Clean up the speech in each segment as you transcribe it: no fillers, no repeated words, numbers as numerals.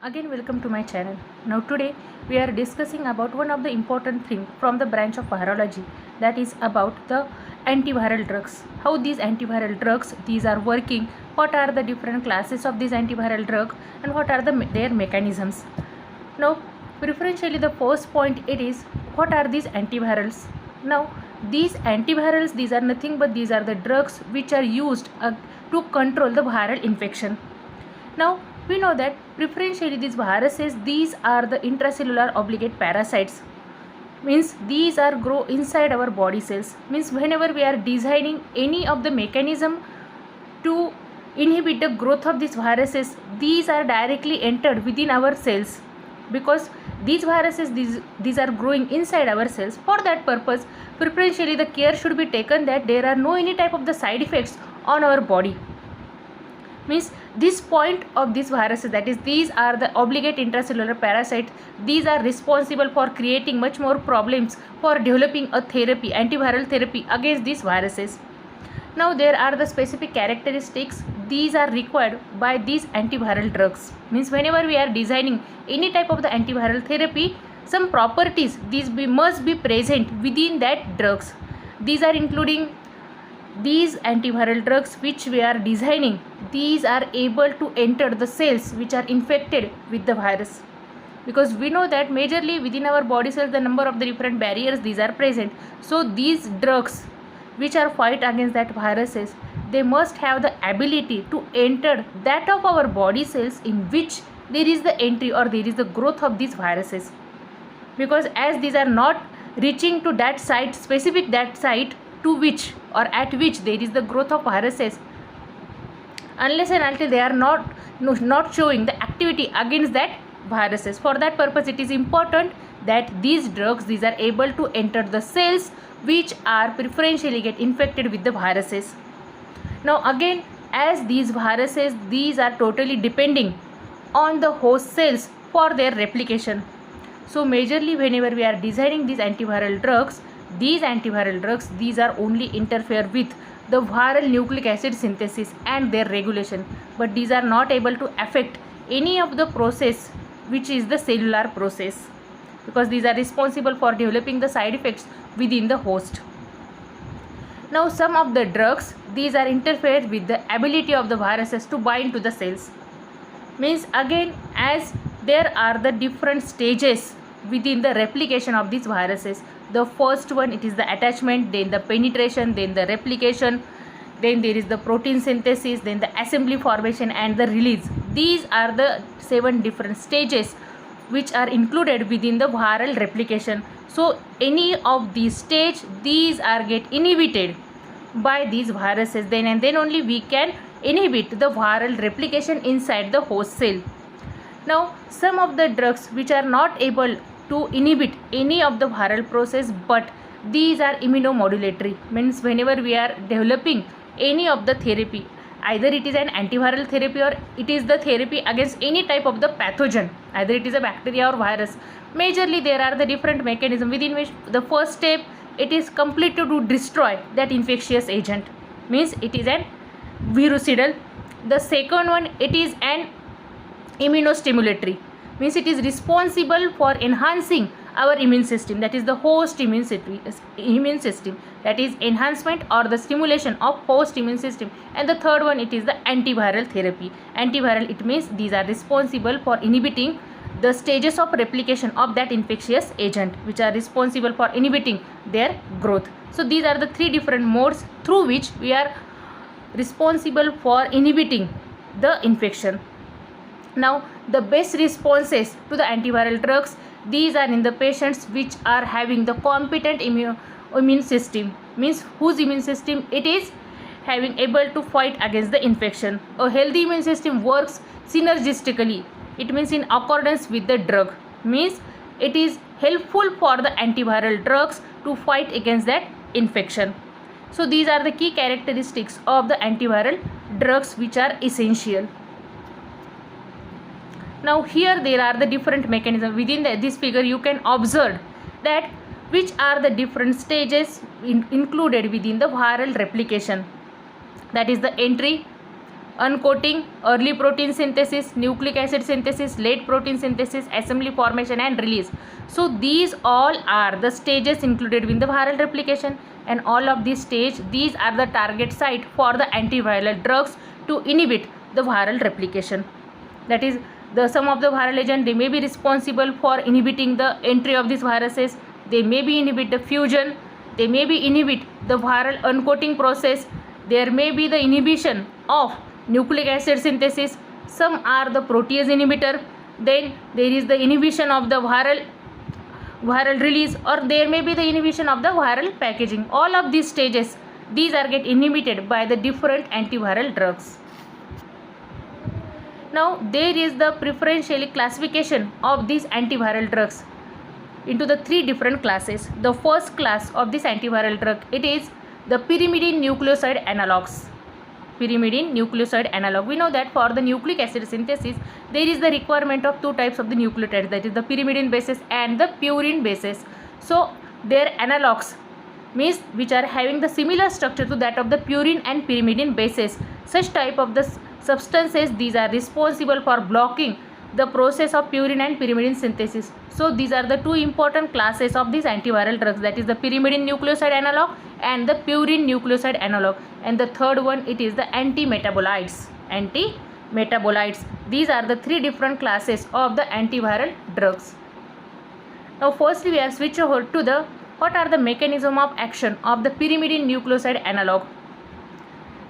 Again, welcome to my channel. Now today we are discussing about one of the important thing from the branch of virology, that is about the antiviral drugs. How these antiviral drugs these are working, what are the different classes of these antiviral drug, and what are their mechanisms. Now preferentially the first point it is, what are these antivirals? Now these antivirals, these are nothing but these are the drugs which are used to control the viral infection. Now we know that preferentially these viruses, these are the intracellular obligate parasites, means these are grow inside our body cells, means whenever we are designing any of the mechanism to inhibit the growth of these viruses, these are directly entered within our cells, because these viruses these are growing inside our cells. For that purpose, preferentially the care should be taken that there are no any type of the side effects on our body. Means this point of these viruses, that is these are the obligate intracellular parasites, these are responsible for creating much more problems for developing a therapy, antiviral therapy against these viruses. Now there are the specific characteristics these are required by these antiviral drugs. Means whenever we are designing any type of the antiviral therapy, some properties these must be present within that drugs. These are including these antiviral drugs which we are designing, these are able to enter the cells which are infected with the virus, because we know that majorly within our body cells the number of the different barriers these are present. So these drugs which are fight against that viruses, they must have the ability to enter that of our body cells in which there is the entry or there is the growth of these viruses, because as these are not reaching to that site, specific that site to which or at which there is the growth of viruses, unless and until they are not showing the activity against that viruses. For that purpose, it is important that these drugs these are able to enter the cells which are preferentially get infected with the viruses. Now again, as these viruses these are totally depending on the host cells for their replication. So majorly whenever we are designing these antiviral drugs, these are only interfere with the viral nucleic acid synthesis and their regulation, but these are not able to affect any of the process which is the cellular process, because these are responsible for developing the side effects within the host. Now some of the drugs these are interfere with the ability of the viruses to bind to the cells. Means again, as there are the different stages within the replication of these viruses. The first one, it is the attachment, then the penetration, then the replication, then there is the protein synthesis, then the assembly formation and the release. These are the 7 different stages which are included within the viral replication. So any of these stage these are get inhibited by these viruses, then and then only we can inhibit the viral replication inside the host cell. Now some of the drugs which are not able to inhibit any of the viral process, but these are immunomodulatory, means whenever we are developing any of the therapy, either it is an antiviral therapy or it is the therapy against any type of the pathogen, either it is a bacteria or virus. Majorly there are the different mechanism within which the first step it is completed to destroy that infectious agent, means it is an virucidal. The second one, it is an immunostimulatory, means it is responsible for enhancing our immune system, that is the host immune system, that is enhancement or the stimulation of host immune system. And the third one, it is the antiviral therapy. Antiviral, it means these are responsible for inhibiting the stages of replication of that infectious agent which are responsible for inhibiting their growth. So these are the 3 different modes through which we are responsible for inhibiting the infection. Now the best responses to the antiviral drugs, these are in the patients which are having the competent immune system, means whose immune system it is having able to fight against the infection. A healthy immune system works synergistically, it means in accordance with the drug, means it is helpful for the antiviral drugs to fight against that infection. So these are the key characteristics of the antiviral drugs which are essential. Now here there are the different mechanisms within this figure. You can observe that which are the different stages included within the viral replication, that is the entry, uncoating, early protein synthesis, nucleic acid synthesis, late protein synthesis, assembly formation and release. So these all are the stages included in the viral replication, and all of these these are the target site for the antiviral drugs to inhibit the viral replication. That is, some of the viral agent, they may be responsible for inhibiting the entry of these viruses. They may be inhibit the fusion, they may be inhibit the viral uncoating process, there may be the inhibition of nucleic acid synthesis, some are the protease inhibitor, then there is the inhibition of the viral release, or there may be the inhibition of the viral packaging. All of these stages, these are get inhibited by the different antiviral drugs. Now there is the preferential classification of these antiviral drugs into the three different classes. The first class of this antiviral drug, it is the pyrimidine nucleoside analogs. Pyrimidine nucleoside analog. We know that for the nucleic acid synthesis, there is the requirement of two types of the nucleotides, that is the pyrimidine bases and the purine bases. So their analogs means which are having the similar structure to that of the purine and pyrimidine bases. Such type of the substances, these are responsible for blocking the process of purine and pyrimidine synthesis. So these are the two important classes of these antiviral drugs, that is the pyrimidine nucleoside analog and the purine nucleoside analog. And the third one, it is the anti-metabolites. Anti-metabolites. These are the three different classes of the antiviral drugs. Now firstly we are switch over to the what are the mechanism of action of the pyrimidine nucleoside analog.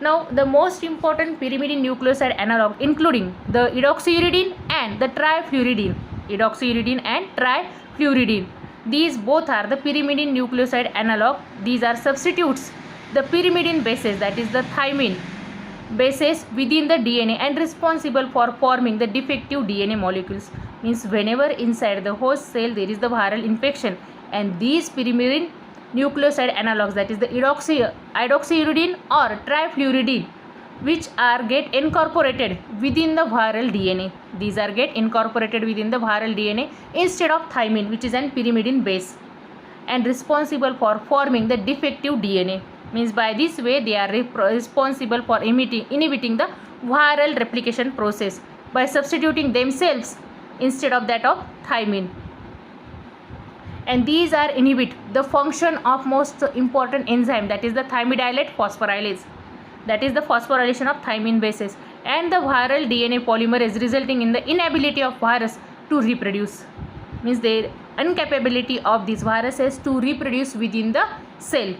Now the most important pyrimidine nucleoside analog, including the edoxyuridine and the trifluridine. Edoxyuridine and trifluridine. These both are the pyrimidine nucleoside analog. These are substitutes the pyrimidine bases, that is the thymine bases within the DNA and responsible for forming the defective DNA molecules. Means whenever inside the host cell there is the viral infection, and these pyrimidine nucleoside analogs, that is the edoxyuridine or trifluridine, which are get incorporated within the viral DNA. These are get incorporated within the viral DNA instead of thymine, which is an pyrimidine base, and responsible for forming the defective DNA. Means by this way they are responsible for inhibiting the viral replication process by substituting themselves instead of that of thymine. And these are inhibit the function of most important enzyme, that is the thymidylate phosphorylase, that is the phosphorylation of thymine bases, and the viral DNA polymerase, resulting in the inability of virus to reproduce. Means the incapability of these viruses to reproduce within the cell.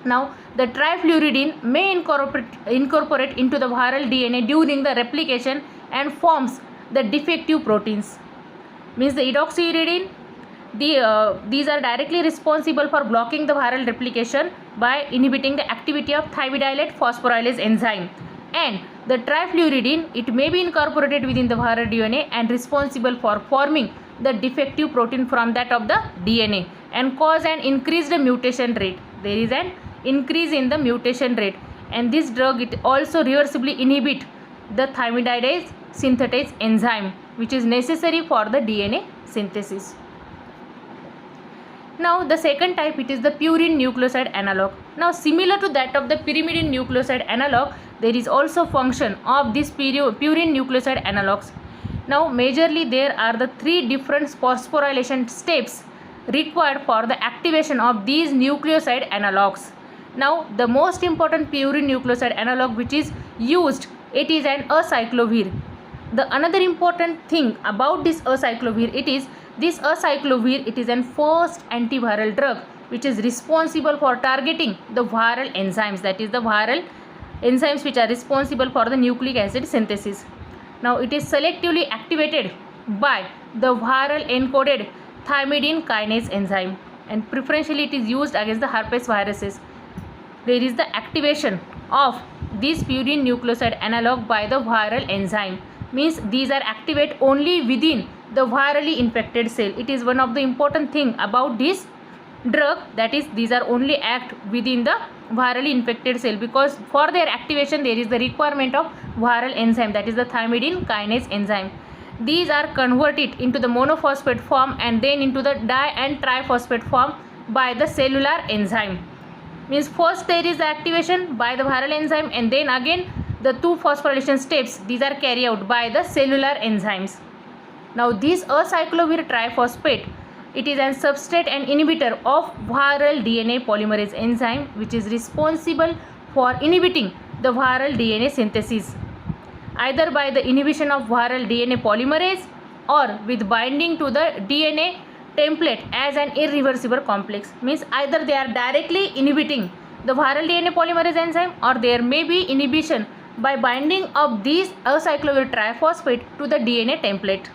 Now the trifluridine may incorporate into the viral DNA during the replication and forms the defective proteins. Means the edoxyuridine, these are directly responsible for blocking the viral replication by inhibiting the activity of thymidylate phosphorylase enzyme, and the trifluridine, it may be incorporated within the viral DNA and responsible for forming the defective protein from that of the DNA and cause an increased mutation rate. There is an increase in the mutation rate, and this drug, it also reversibly inhibit the thymidylase synthetase enzyme, which is necessary for the DNA synthesis. Now the second type, it is the purine nucleoside analog. Now similar to that of the pyrimidine nucleoside analog, there is also function of this purine nucleoside analogs. Now majorly there are the three different phosphorylation steps required for the activation of these nucleoside analogs. Now the most important purine nucleoside analog which is used, it is an acyclovir. The another important thing about this acyclovir, it is this acyclovir, it is an first antiviral drug which is responsible for targeting the viral enzymes, that is the viral enzymes which are responsible for the nucleic acid synthesis. Now it is selectively activated by the viral encoded thymidine kinase enzyme, and preferentially it is used against the herpes viruses. There is the activation of this purine nucleoside analog by the viral enzyme. Means these are activate only within the virally infected cell. It is one of the important thing about this drug, that is these are only act within the virally infected cell, because for their activation there is the requirement of viral enzyme, that is the thymidine kinase enzyme. These are converted into the monophosphate form and then into the di and triphosphate form by the cellular enzyme. Means first there is the activation by the viral enzyme, and then again the two phosphorylation steps, these are carried out by the cellular enzymes. Now this acyclovir triphosphate, it is a substrate and inhibitor of viral DNA polymerase enzyme, which is responsible for inhibiting the viral DNA synthesis, either by the inhibition of viral DNA polymerase or with binding to the DNA template as an irreversible complex. Means either they are directly inhibiting the viral DNA polymerase enzyme, or there may be inhibition by binding of these acyclovir triphosphate to the DNA template.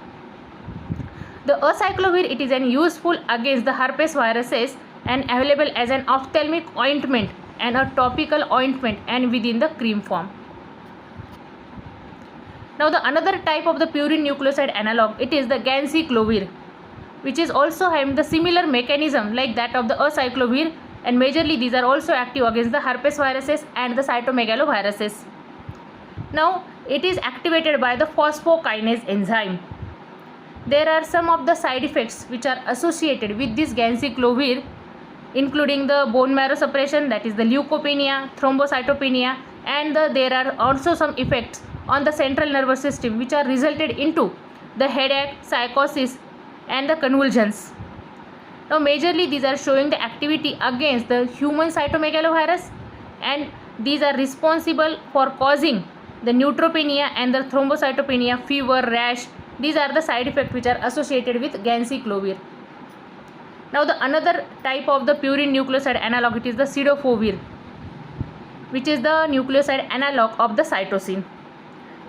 The acyclovir, it is an useful against the herpes viruses and available as an ophthalmic ointment and a topical ointment and within the cream form. Now the another type of the purine nucleoside analog, it is the ganciclovir, which is also having the similar mechanism like that of the acyclovir, and majorly these are also active against the herpes viruses and the cytomegaloviruses. Now it is activated by the phosphokinase enzyme. There are some of the side effects which are associated with this ganciclovir, including the bone marrow suppression, that is the leukopenia, thrombocytopenia, and there are also some effects on the central nervous system which are resulted into the headache, psychosis and the convulsions. Now majorly these are showing the activity against the human cytomegalovirus, and these are responsible for causing the neutropenia and the thrombocytopenia, fever, rash. These are the side effects which are associated with ganciclovir. Now the another type of the purine nucleoside analog, it is the cidofovir, which is the nucleoside analog of the cytosine,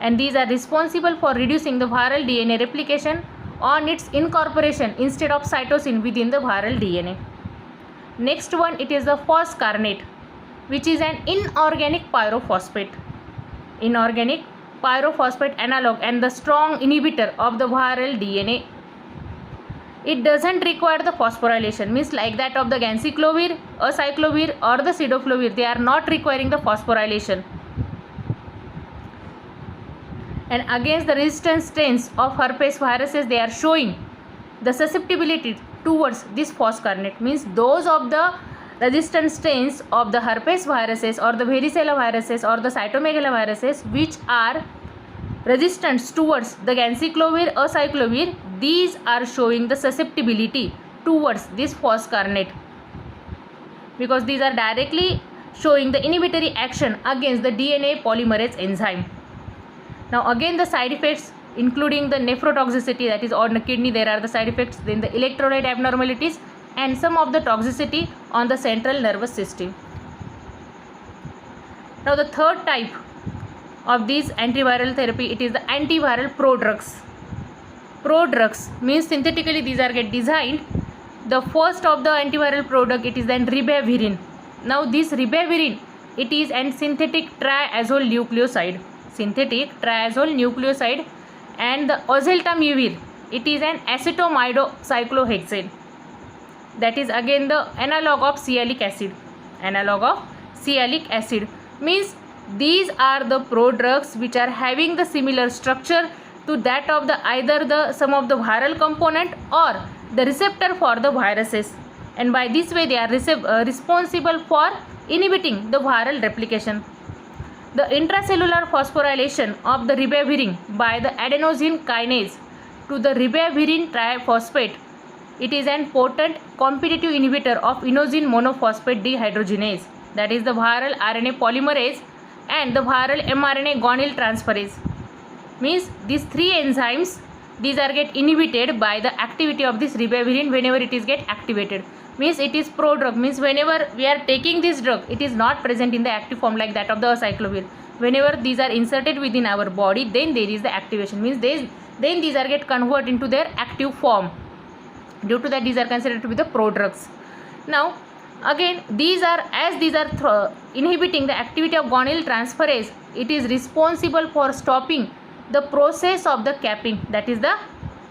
and these are responsible for reducing the viral DNA replication on its incorporation instead of cytosine within the viral DNA. Next one, it is the phoscarnate, which is an inorganic pyrophosphate analog and the strong inhibitor of the viral DNA. It doesn't require the phosphorylation, means like that of the ganciclovir, acyclovir or the cidofovir, they are not requiring the phosphorylation. And against the resistant strains of herpes viruses, they are showing the susceptibility towards this phoscarnate, means those of the resistant strains of the herpes viruses or the varicella viruses or the cytomegaloviruses which are resistant towards the ganciclovir, acyclovir, these are showing the susceptibility towards this phoscarnate, because these are directly showing the inhibitory action against the DNA polymerase enzyme. Now again the side effects, including the nephrotoxicity, that is on the kidney there are the side effects, then the electrolyte abnormalities and some of the toxicity on the central nervous system. Now the third type of these antiviral therapy, it is the antiviral prodrugs. Prodrugs means synthetically these are get designed. The first of the antiviral product, it is then ribavirin. Now this ribavirin, it is an synthetic triazole nucleoside, and the oseltamivir, it is an acetoamidocyclohexane, that is again the analog of sialic acid. Means these are the prodrugs which are having the similar structure to that of the either the some of the viral component or the receptor for the viruses, and by this way they are responsible for inhibiting the viral replication. The intracellular phosphorylation of the ribavirin by the adenosine kinase to the ribavirin triphosphate, it is an potent competitive inhibitor of inosine monophosphate dehydrogenase, that is the viral RNA polymerase and the viral mRNA guanyl transferase. Means these three enzymes, these are get inhibited by the activity of this ribavirin whenever it is get activated. Means it is prodrug, means whenever we are taking this drug, it is not present in the active form like that of the acyclovir. Whenever these are inserted within our body, then there is the activation, means then these are get converted into their active form. Due to that, these are considered to be the prodrugs. Now again these are inhibiting the activity of guanyl transferase, it is responsible for stopping the process of the capping, that is the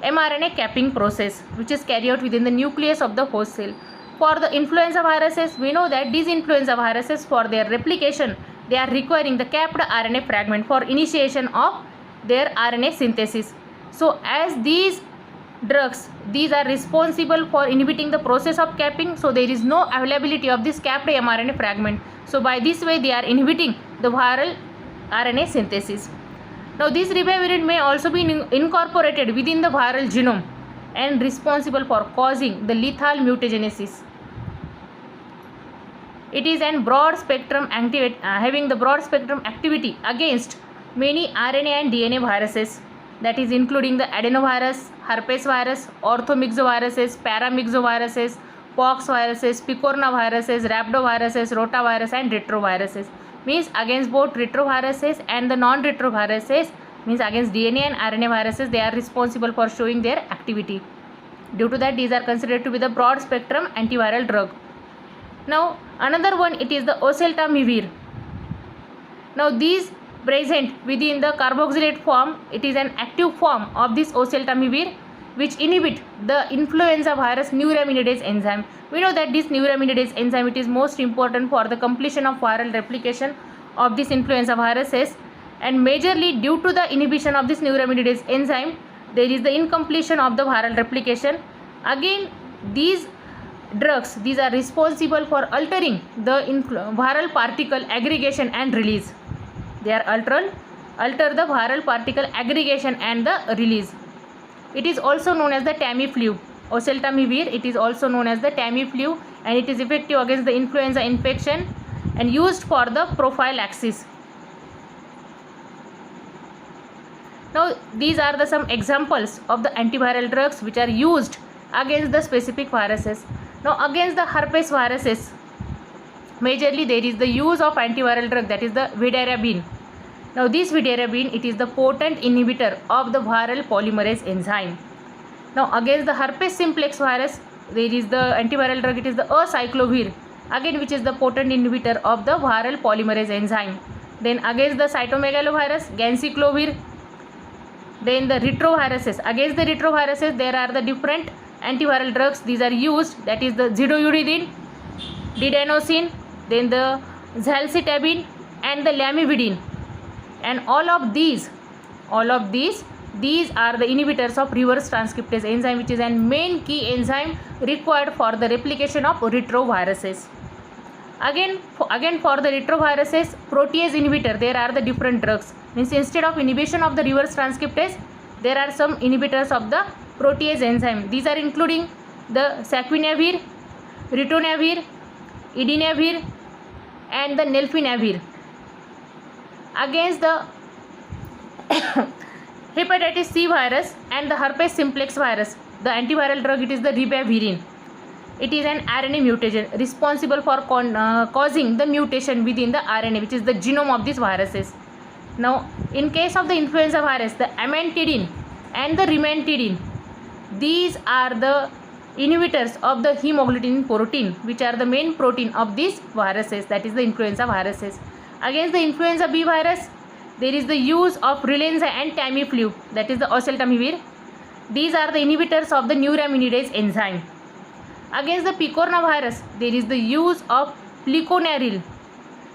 mRNA capping process which is carried out within the nucleus of the host cell. For the influenza viruses, we know that these influenza viruses, for their replication, they are requiring the capped RNA fragment for initiation of their RNA synthesis. So as these drugs, these are responsible for inhibiting the process of capping, so there is no availability of this capped mRNA fragment. So by this way they are inhibiting the viral RNA synthesis. Now this ribavirin may also be incorporated within the viral genome and responsible for causing the lethal mutagenesis. It is an broad spectrum having the broad spectrum activity against many RNA and DNA viruses, that is including the adenovirus, herpes virus, orthomyxoviruses, paramyxoviruses, pox viruses, picornaviruses, rhabdoviruses, rotavirus and retroviruses. Means against both retroviruses and the non-retroviruses, means against DNA and RNA viruses, they are responsible for showing their activity. Due to that, these are considered to be the broad spectrum antiviral drug. Now another one, it is the oseltamivir. Now these present within the carboxylate form, it is an active form of this oseltamivir which inhibit the influenza virus neuraminidase enzyme. We know that this neuraminidase enzyme, it is most important for the completion of viral replication of these influenza viruses, and majorly due to the inhibition of this neuraminidase enzyme, there is the incompletion of the viral replication. Again, these drugs, these are responsible for altering the viral particle aggregation and release. They are alter the viral particle aggregation and the release. It is also known as the Tamiflu. Oseltamivir, it is also known as the Tamiflu, and it is effective against the influenza infection and used for the prophylaxis. Now these are the some examples of the antiviral drugs which are used against the specific viruses. Now against the herpes viruses, majorly there is the use of antiviral drug, that is the vidarabine. Now this vidarabine, it is the potent inhibitor of the viral polymerase enzyme. Now against the herpes simplex virus, there is the antiviral drug, it is the acyclovir, again which is the potent inhibitor of the viral polymerase enzyme. Then against the cytomegalovirus, ganciclovir. Then the retroviruses, against the retroviruses there are the different antiviral drugs, these are used, that is the zidoudidine, didanosine, then the zalcitabine and the lamivudine. And all of these are the inhibitors of reverse transcriptase enzyme, which is a main key enzyme required for the replication of retroviruses. Again for the retroviruses, protease inhibitor, there are the different drugs. Means instead of inhibition of the reverse transcriptase, there are some inhibitors of the protease enzyme. These are including the saquinavir, ritonavir, idinavir and the nelfinavir. Against the hepatitis C virus and the herpes simplex virus, the antiviral drug, it is the ribavirin. It is an RNA mutagen responsible for causing the mutation within the RNA, which is the genome of these viruses. Now in case of the influenza virus, the amantadine and the rimantadine, these are the inhibitors of the hemagglutinin protein, which are the main protein of these viruses, that is the influenza viruses. Against the influenza B virus, there is the use of Relenza and Tamiflu, that is the oseltamivir. These are the inhibitors of the neuraminidase enzyme. Against the picornavirus, there is the use of pliconaril,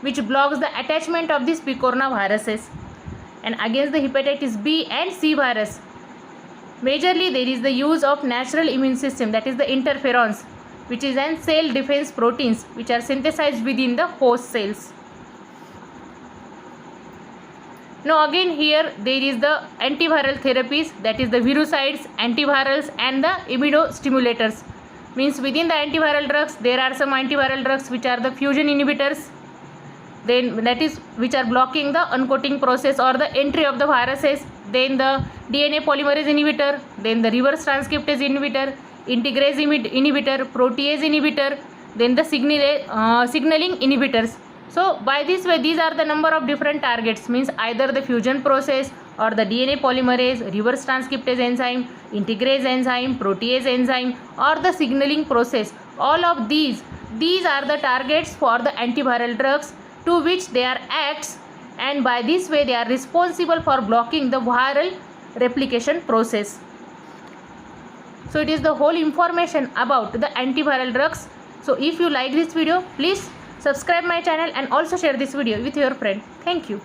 which blocks the attachment of these picornaviruses. And against the hepatitis B and C virus, majorly there is the use of natural immune system, that is the interferons, which is an cell defense proteins which are synthesized within the host cells. Now again here there is the antiviral therapies, that is the virucides, antivirals and the immunostimulators. Means within the antiviral drugs there are some antiviral drugs which are the fusion inhibitors, then that is which are blocking the uncoating process or the entry of the viruses, then the DNA polymerase inhibitor, then the reverse transcriptase inhibitor, integrase inhibitor, protease inhibitor, then the signaling inhibitors. So by this way, these are the number of different targets, means either the fusion process or the DNA polymerase, reverse transcriptase enzyme, integrase enzyme, protease enzyme or the signaling process. All of these are the targets for the antiviral drugs to which they are acts, and by this way they are responsible for blocking the viral replication process. So it is the whole information about the antiviral drugs. So if you like this video, please subscribe my channel and also share this video with your friend. Thank you.